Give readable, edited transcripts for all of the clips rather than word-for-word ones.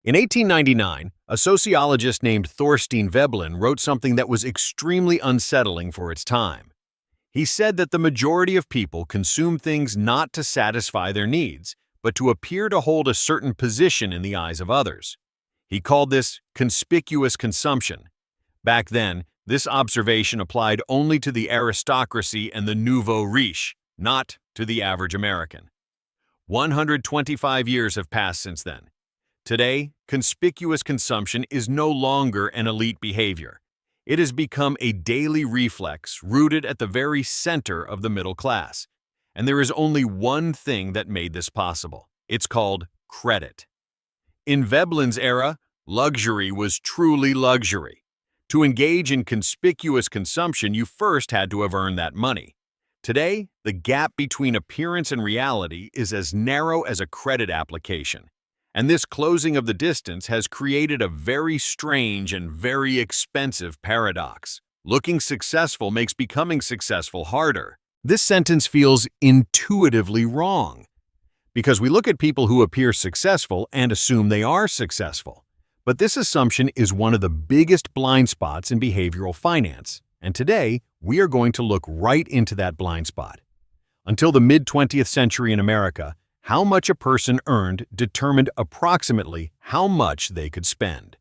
In 1899, a sociologist named Thorstein Veblen wrote something that was extremely unsettling for its time. He said that the majority of people consume things not to satisfy their needs, but to appear to hold a certain position in the eyes of others. He called this conspicuous consumption. Back then, this observation applied only to the aristocracy and the nouveau riche, not to the average American. 125 years have passed since then. Today, conspicuous consumption is no longer an elite behavior. It has become a daily reflex rooted at the very center of the middle class. And there is only one thing that made this possible. It's called credit. In Veblen's era, luxury was truly luxury. To engage in conspicuous consumption, you first had to have earned that money. Today, the gap between appearance and reality is as narrow as a credit application. And this closing of the distance has created a very strange and very expensive paradox. Looking successful makes becoming successful harder. This sentence feels intuitively wrong, because we look at people who appear successful and assume they are successful. But this assumption is one of the biggest blind spots in behavioral finance, and today we are going to look right into that blind spot. Until the mid-20th century in America, how much a person earned determined approximately how much they could spend.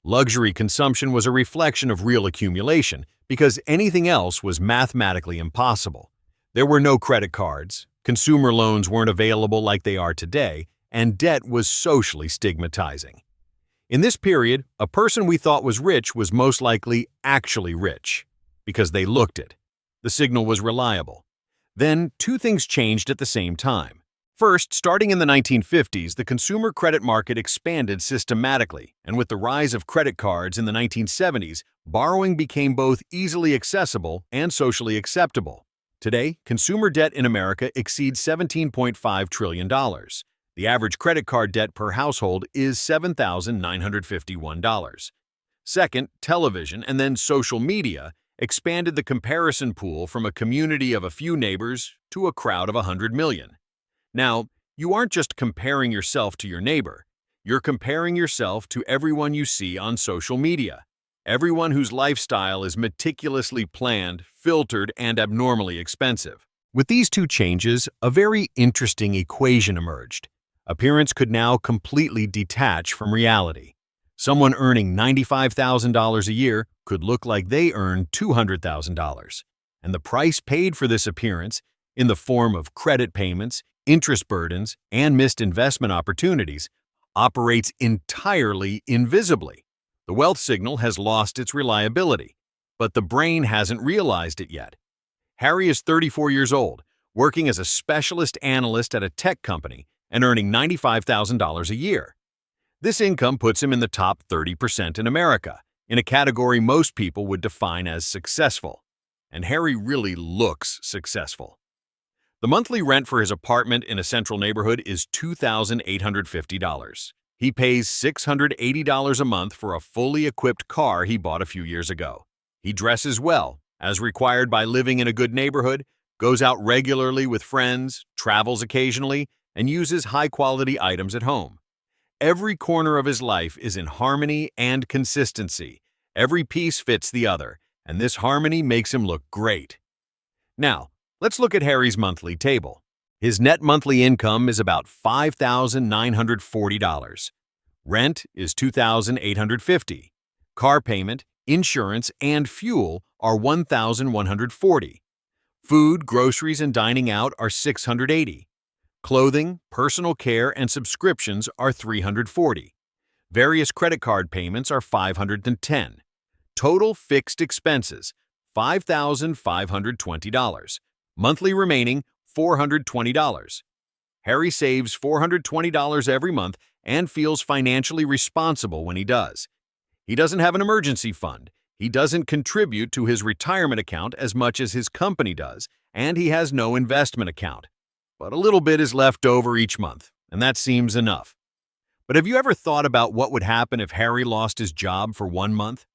Luxury consumption was a reflection of real accumulation because anything else was mathematically impossible. There were no credit cards, consumer loans weren't available like they are today, and debt was socially stigmatizing. In this period, a person we thought was rich was most likely actually rich because they looked it. The signal was reliable. Then, two things changed at the same time. First, starting in the 1950s, the consumer credit market expanded systematically, and with the rise of credit cards in the 1970s, borrowing became both easily accessible and socially acceptable. Today, consumer debt in America exceeds $17.5 trillion. The average credit card debt per household is $7,951. Second, television and then social media expanded the comparison pool from a community of a few neighbors to a crowd of 100 million. Now, you aren't just comparing yourself to your neighbor. You're comparing yourself to everyone you see on social media. Everyone whose lifestyle is meticulously planned, filtered, and abnormally expensive. With these two changes, a very interesting equation emerged. Appearance could now completely detach from reality. Someone earning $95,000 a year could look like they earned $200,000. And the price paid for this appearance, in the form of credit payments, interest burdens, and missed investment opportunities, operates entirely invisibly. The wealth signal has lost its reliability, but the brain hasn't realized it yet. Harry is 34 years old, working as a specialist analyst at a tech company and earning $95,000 a year. This income puts him in the top 30% in America, in a category most people would define as successful. And Harry really looks successful. The monthly rent for his apartment in a central neighborhood is $2,850. He pays $680 a month for a fully equipped car he bought a few years ago. He dresses well, as required by living in a good neighborhood, goes out regularly with friends, travels occasionally, and uses high-quality items at home. Every corner of his life is in harmony and consistency. Every piece fits the other, and this harmony makes him look great. Now, let's look at Harry's monthly table. His net monthly income is about $5,940. Rent is $2,850. Car payment, insurance, and fuel are $1,140. Food, groceries, and dining out are $680. Clothing, personal care, and subscriptions are $340. Various credit card payments are $510. Total fixed expenses, $5,520. Monthly remaining, $420. Harry saves $420 every month and feels financially responsible when he does. He doesn't have an emergency fund. He doesn't contribute to his retirement account as much as his company does, and he has no investment account. But a little bit is left over each month, and that seems enough. But have you ever thought about what would happen if Harry lost his job for 1 month?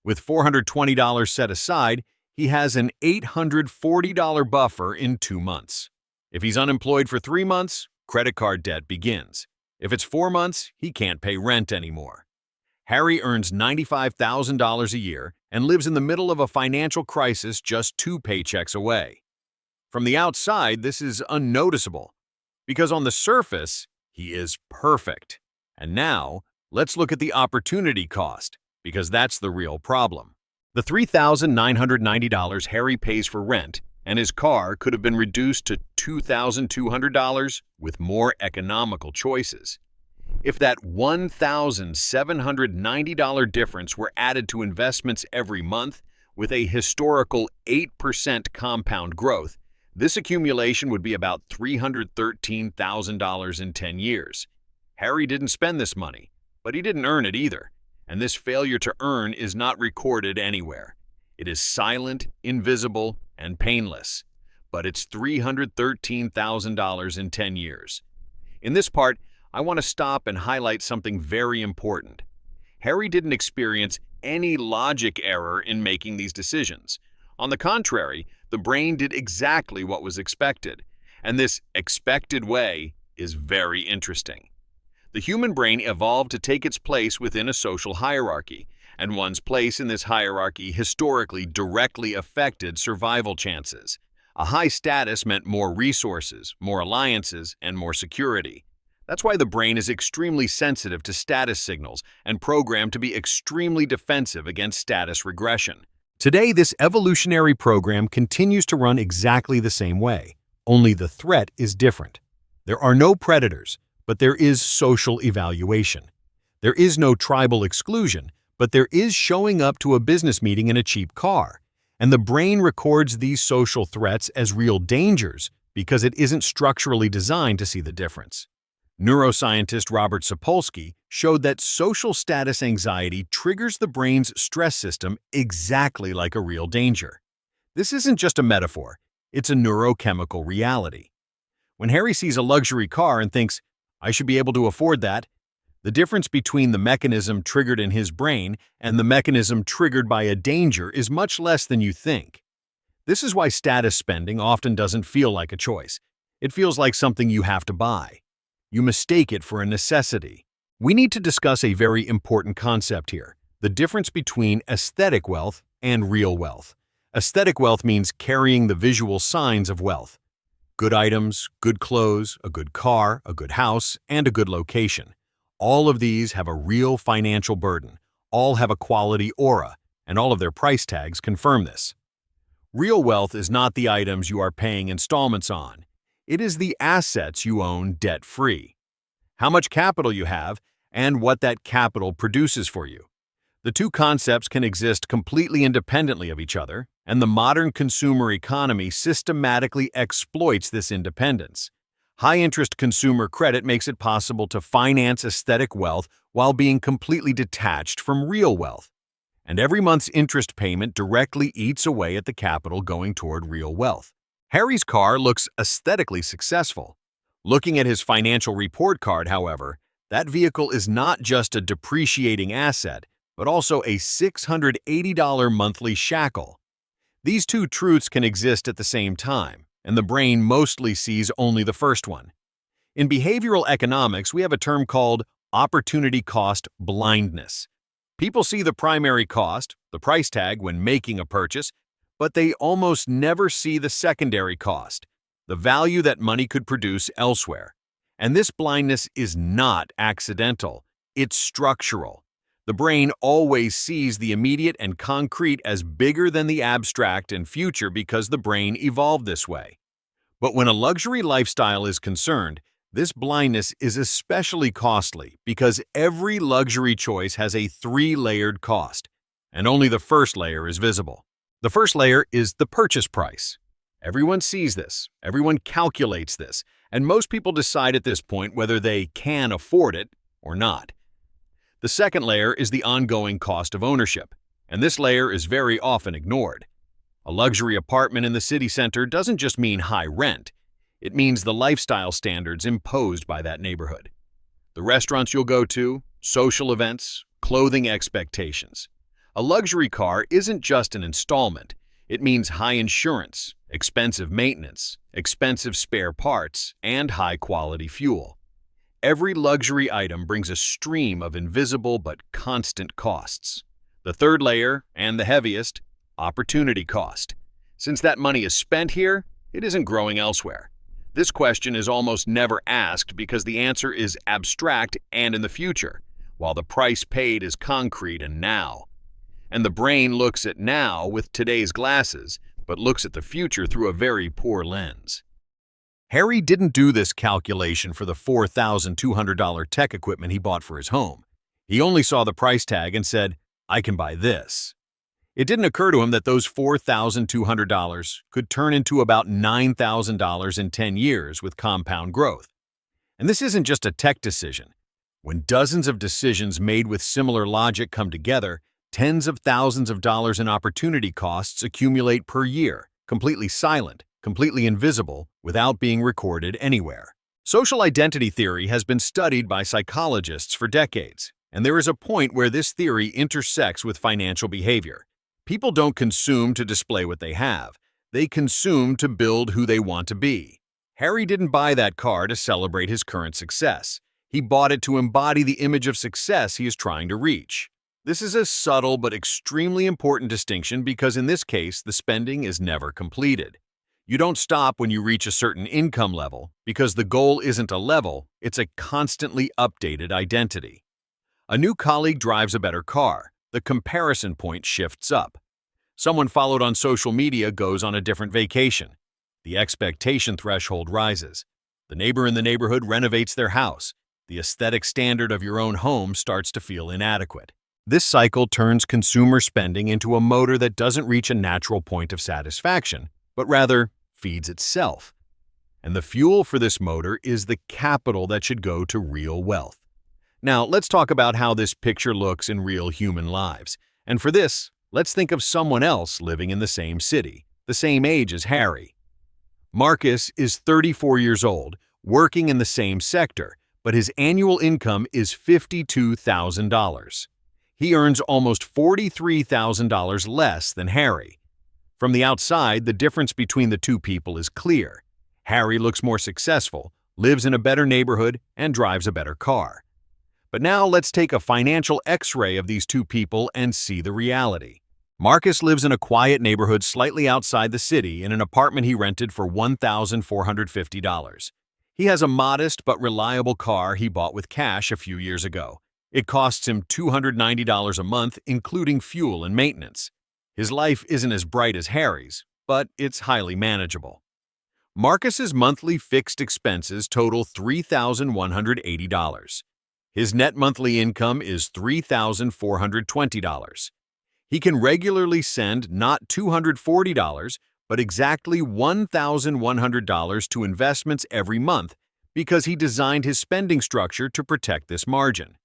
With $420 set aside, he has an $840 buffer in 2 months. If he's unemployed for 3 months, credit card debt begins. If it's 4 months, he can't pay rent anymore. Harry earns $95,000 a year and lives in the middle of a financial crisis just 2 paychecks away. From the outside, this is unnoticeable, because on the surface, he is perfect. And now, let's look at the opportunity cost, because that's the real problem. The $3,990 Harry pays for rent and his car could have been reduced to $2,200 with more economical choices. If that $1,790 difference were added to investments every month with a historical 8% compound growth, this accumulation would be about $313,000 in 10 years. Harry didn't spend this money, but he didn't earn it either, and this failure to earn is not recorded anywhere. It is silent, invisible, and painless, but it's $313,000 in 10 years. In this part, I want to stop and highlight something very important. Harry didn't experience any logic error in making these decisions. On the contrary, the brain did exactly what was expected, and this expected way is very interesting. The human brain evolved to take its place within a social hierarchy, and one's place in this hierarchy historically directly affected survival chances. A high status meant more resources, more alliances, and more security. That's why the brain is extremely sensitive to status signals and programmed to be extremely defensive against status regression. Today, this evolutionary program continues to run exactly the same way, only the threat is different. There are no predators, but there is social evaluation. There is no tribal exclusion, but there is showing up to a business meeting in a cheap car. And the brain records these social threats as real dangers because it isn't structurally designed to see the difference. Neuroscientist Robert Sapolsky showed that social status anxiety triggers the brain's stress system exactly like a real danger. This isn't just a metaphor, it's a neurochemical reality. When Harry sees a luxury car and thinks, "I should be able to afford that," the difference between the mechanism triggered in his brain and the mechanism triggered by a danger is much less than you think. This is why status spending often doesn't feel like a choice. It feels like something you have to buy. You mistake it for a necessity. We need to discuss a very important concept here, the difference between aesthetic wealth and real wealth. Aesthetic wealth means carrying the visual signs of wealth. Good items, good clothes, a good car, a good house, and a good location. All of these have a real financial burden, all have a quality aura, and all of their price tags confirm this. Real wealth is not the items you are paying installments on. It is the assets you own debt-free, how much capital you have, and what that capital produces for you. The two concepts can exist completely independently of each other, and the modern consumer economy systematically exploits this independence. High-interest consumer credit makes it possible to finance aesthetic wealth while being completely detached from real wealth. And every month's interest payment directly eats away at the capital going toward real wealth. Harry's car looks aesthetically successful. Looking at his financial report card, however, that vehicle is not just a depreciating asset, but also a $680 monthly shackle. These two truths can exist at the same time, and the brain mostly sees only the first one. In behavioral economics, we have a term called opportunity cost blindness. People see the primary cost, the price tag, when making a purchase, but they almost never see the secondary cost, the value that money could produce elsewhere. And this blindness is not accidental, it's structural. The brain always sees the immediate and concrete as bigger than the abstract and future because the brain evolved this way. But when a luxury lifestyle is concerned, this blindness is especially costly because every luxury choice has a 3-layered cost, and only the first layer is visible. The first layer is the purchase price. Everyone sees this, everyone calculates this, and most people decide at this point whether they can afford it or not. The second layer is the ongoing cost of ownership, and this layer is very often ignored. A luxury apartment in the city center doesn't just mean high rent, it means the lifestyle standards imposed by that neighborhood. The restaurants you'll go to, social events, clothing expectations. A luxury car isn't just an installment, it means high insurance, expensive maintenance, expensive spare parts, and high-quality fuel. Every luxury item brings a stream of invisible but constant costs. The third layer, and the heaviest, opportunity cost. Since that money is spent here, it isn't growing elsewhere. This question is almost never asked because the answer is abstract and in the future, while the price paid is concrete and now. And the brain looks at now with today's glasses, but looks at the future through a very poor lens. Harry didn't do this calculation for the $4,200 tech equipment he bought for his home. He only saw the price tag and said, "I can buy this." It didn't occur to him that those $4,200 could turn into about $9,000 in 10 years with compound growth. And this isn't just a tech decision. When dozens of decisions made with similar logic come together, tens of thousands of dollars in opportunity costs accumulate per year, completely silent, completely invisible, without being recorded anywhere. Social identity theory has been studied by psychologists for decades, and there is a point where this theory intersects with financial behavior. People don't consume to display what they have. They consume to build who they want to be. Harry didn't buy that car to celebrate his current success. He bought it to embody the image of success he is trying to reach. This is a subtle but extremely important distinction because in this case, the spending is never completed. You don't stop when you reach a certain income level because the goal isn't a level, it's a constantly updated identity. A new colleague drives a better car. The comparison point shifts up. Someone followed on social media goes on a different vacation. The expectation threshold rises. The neighbor in the neighborhood renovates their house. The aesthetic standard of your own home starts to feel inadequate. This cycle turns consumer spending into a motor that doesn't reach a natural point of satisfaction, but rather feeds itself. And the fuel for this motor is the capital that should go to real wealth. Now, let's talk about how this picture looks in real human lives. And for this, let's think of someone else living in the same city, the same age as Harry. Marcus is 34 years old, working in the same sector, but his annual income is $52,000. He earns almost $43,000 less than Harry. From the outside, the difference between the two people is clear. Harry looks more successful, lives in a better neighborhood, and drives a better car. But now let's take a financial X-ray of these two people and see the reality. Marcus lives in a quiet neighborhood slightly outside the city in an apartment he rented for $1,450. He has a modest but reliable car he bought with cash a few years ago. It costs him $290 a month, including fuel and maintenance. His life isn't as bright as Harry's, but it's highly manageable. Marcus's monthly fixed expenses total $3,180. His net monthly income is $3,420. He can regularly send not $240, but exactly $1,100 to investments every month because he designed his spending structure to protect this margin.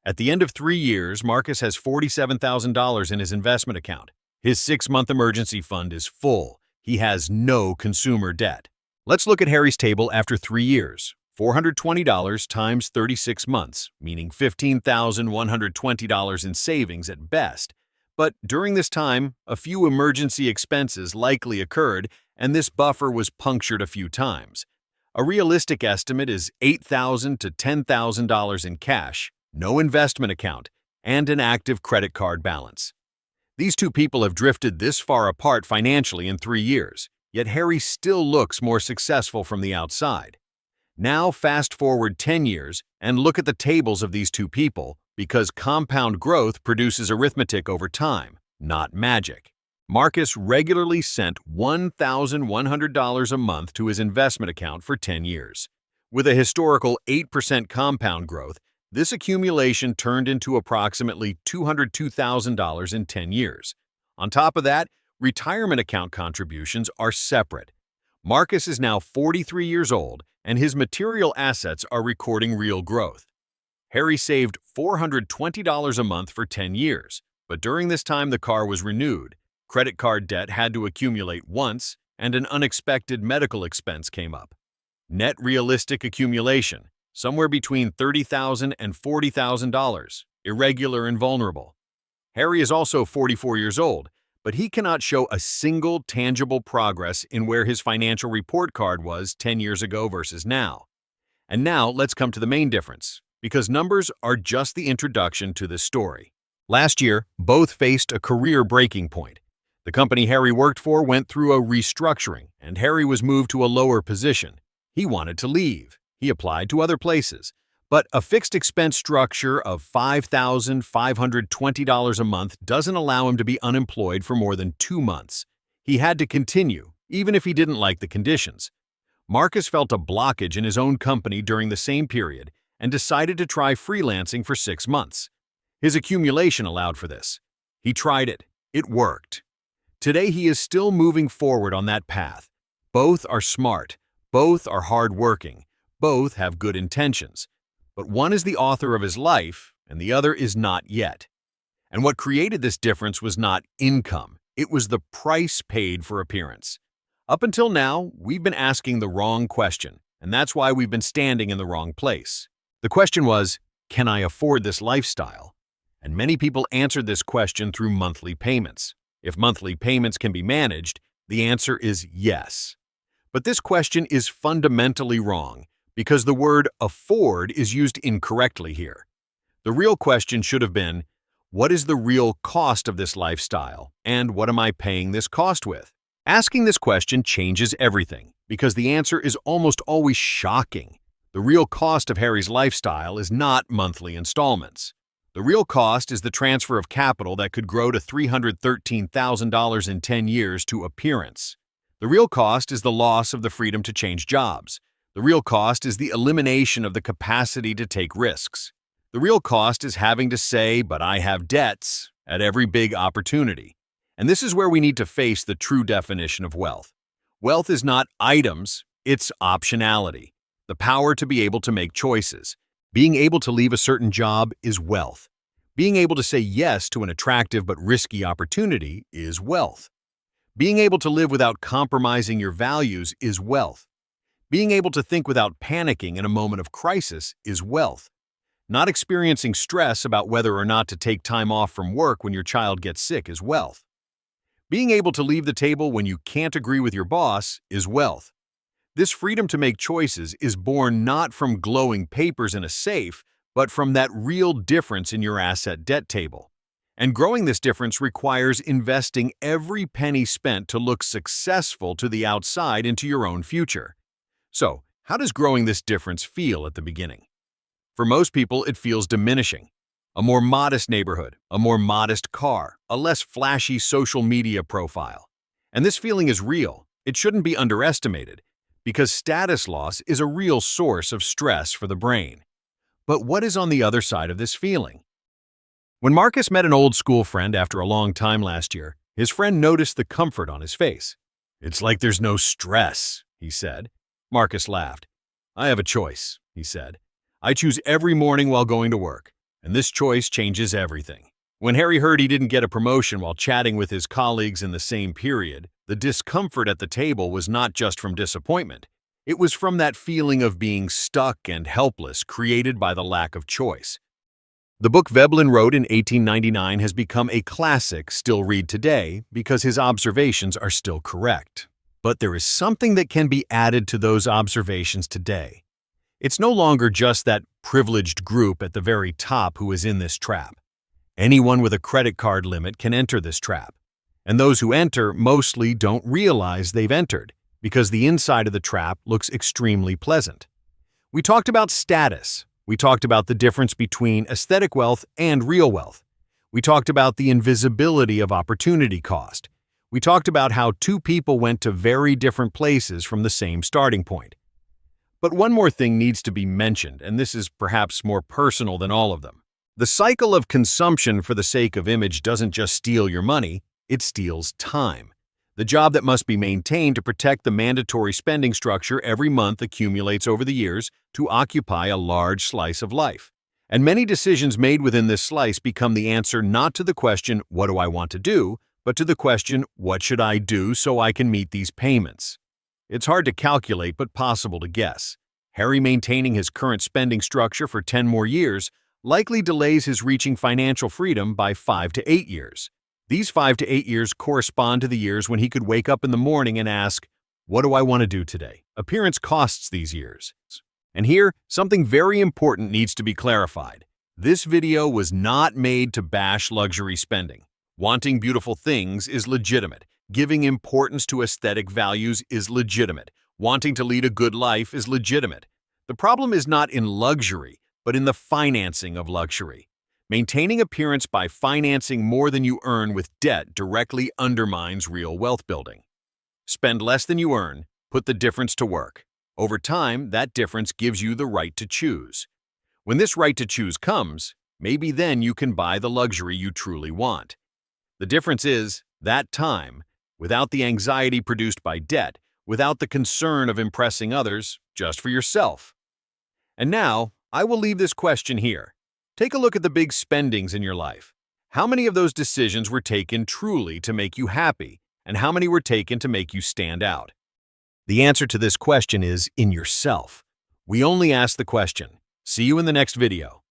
At the end of 3 years, Marcus has $47,000 in his investment account. His 6-month emergency fund is full. He has no consumer debt. Let's look at Harry's table after 3 years. $420 times 36 months, meaning $15,120 in savings at best. But during this time, a few emergency expenses likely occurred, and this buffer was punctured a few times. A realistic estimate is $8,000 to $10,000 in cash, no investment account, and an active credit card balance. These two people have drifted this far apart financially in 3 years, yet Harry still looks more successful from the outside. Now fast forward 10 years and look at the tables of these two people because compound growth produces arithmetic over time, not magic. Marcus regularly sent $1,100 a month to his investment account for 10 years. With a historical 8% compound growth, this accumulation turned into approximately $202,000 in 10 years. On top of that, retirement account contributions are separate. Marcus is now 43 years old, and his material assets are recording real growth. Harry saved $420 a month for 10 years, but during this time the car was renewed, credit card debt had to accumulate once, and an unexpected medical expense came up. Net realistic accumulation, somewhere between $30,000 and $40,000, irregular and vulnerable. Harry is also 44 years old, but he cannot show a single tangible progress in where his financial report card was 10 years ago versus now. And now let's come to the main difference, because numbers are just the introduction to this story. Last year, both faced a career breaking point. The company Harry worked for went through a restructuring, and Harry was moved to a lower position. He wanted to leave. He applied to other places. But a fixed expense structure of $5,520 a month doesn't allow him to be unemployed for more than 2 months. He had to continue, even if he didn't like the conditions. Marcus felt a blockage in his own company during the same period and decided to try freelancing for 6 months. His accumulation allowed for this. He tried it. It worked. Today he is still moving forward on that path. Both are smart. Both are hardworking. Both have good intentions. But one is the author of his life, and the other is not yet. And what created this difference was not income. It was the price paid for appearance. Up until now, we've been asking the wrong question, and that's why we've been standing in the wrong place. The question was, can I afford this lifestyle? And many people answered this question through monthly payments. If monthly payments can be managed, the answer is yes. But this question is fundamentally wrong because the word afford is used incorrectly here. The real question should have been, what is the real cost of this lifestyle, and what am I paying this cost with? Asking this question changes everything because the answer is almost always shocking. The real cost of Harry's lifestyle is not monthly installments. The real cost is the transfer of capital that could grow to $313,000 in 10 years to appearance. The real cost is the loss of the freedom to change jobs. The real cost is the elimination of the capacity to take risks. The real cost is having to say, but I have debts, at every big opportunity. And this is where we need to face the true definition of wealth. Wealth is not items, it's optionality. The power to be able to make choices. Being able to leave a certain job is wealth. Being able to say yes to an attractive but risky opportunity is wealth. Being able to live without compromising your values is wealth. Being able to think without panicking in a moment of crisis is wealth. Not experiencing stress about whether or not to take time off from work when your child gets sick is wealth. Being able to leave the table when you can't agree with your boss is wealth. This freedom to make choices is born not from glowing papers in a safe, but from that real difference in your asset debt table. And growing this difference requires investing every penny spent to look successful to the outside into your own future. So, how does growing this difference feel at the beginning? For most people, it feels diminishing. A more modest neighborhood, a more modest car, a less flashy social media profile. And this feeling is real. It shouldn't be underestimated, because status loss is a real source of stress for the brain. But what is on the other side of this feeling? When Marcus met an old school friend after a long time last year, his friend noticed the comfort on his face. "It's like there's no stress," he said. Marcus laughed. "I have a choice," he said. "I choose every morning while going to work, and this choice changes everything." When Harry heard he didn't get a promotion while chatting with his colleagues in the same period, the discomfort at the table was not just from disappointment. It was from that feeling of being stuck and helpless created by the lack of choice. The book Veblen wrote in 1899 has become a classic still read today because his observations are still correct. But there is something that can be added to those observations today. It's no longer just that privileged group at the very top who is in this trap. Anyone with a credit card limit can enter this trap. And those who enter mostly don't realize they've entered because the inside of the trap looks extremely pleasant. We talked about status. We talked about the difference between aesthetic wealth and real wealth. We talked about the invisibility of opportunity cost. We talked about how two people went to very different places from the same starting point. But one more thing needs to be mentioned, and this is perhaps more personal than all of them. The cycle of consumption for the sake of image doesn't just steal your money, it steals time. The job that must be maintained to protect the mandatory spending structure every month accumulates over the years to occupy a large slice of life. And many decisions made within this slice become the answer not to the question, what do I want to do, but to the question, what should I do so I can meet these payments? It's hard to calculate, but possible to guess. Harry maintaining his current spending structure for 10 more years likely delays his reaching financial freedom by 5 to 8 years. These 5 to 8 years correspond to the years when he could wake up in the morning and ask, what do I want to do today? Appearance costs these years. And here, something very important needs to be clarified. This video was not made to bash luxury spending. Wanting beautiful things is legitimate. Giving importance to aesthetic values is legitimate. Wanting to lead a good life is legitimate. The problem is not in luxury, but in the financing of luxury. Maintaining appearance by financing more than you earn with debt directly undermines real wealth building. Spend less than you earn, put the difference to work. Over time, that difference gives you the right to choose. When this right to choose comes, maybe then you can buy the luxury you truly want. The difference is, that time, without the anxiety produced by debt, without the concern of impressing others, just for yourself. And now, I will leave this question here. Take a look at the big spendings in your life. How many of those decisions were taken truly to make you happy, and how many were taken to make you stand out? The answer to this question is in yourself. We only ask the question. See you in the next video.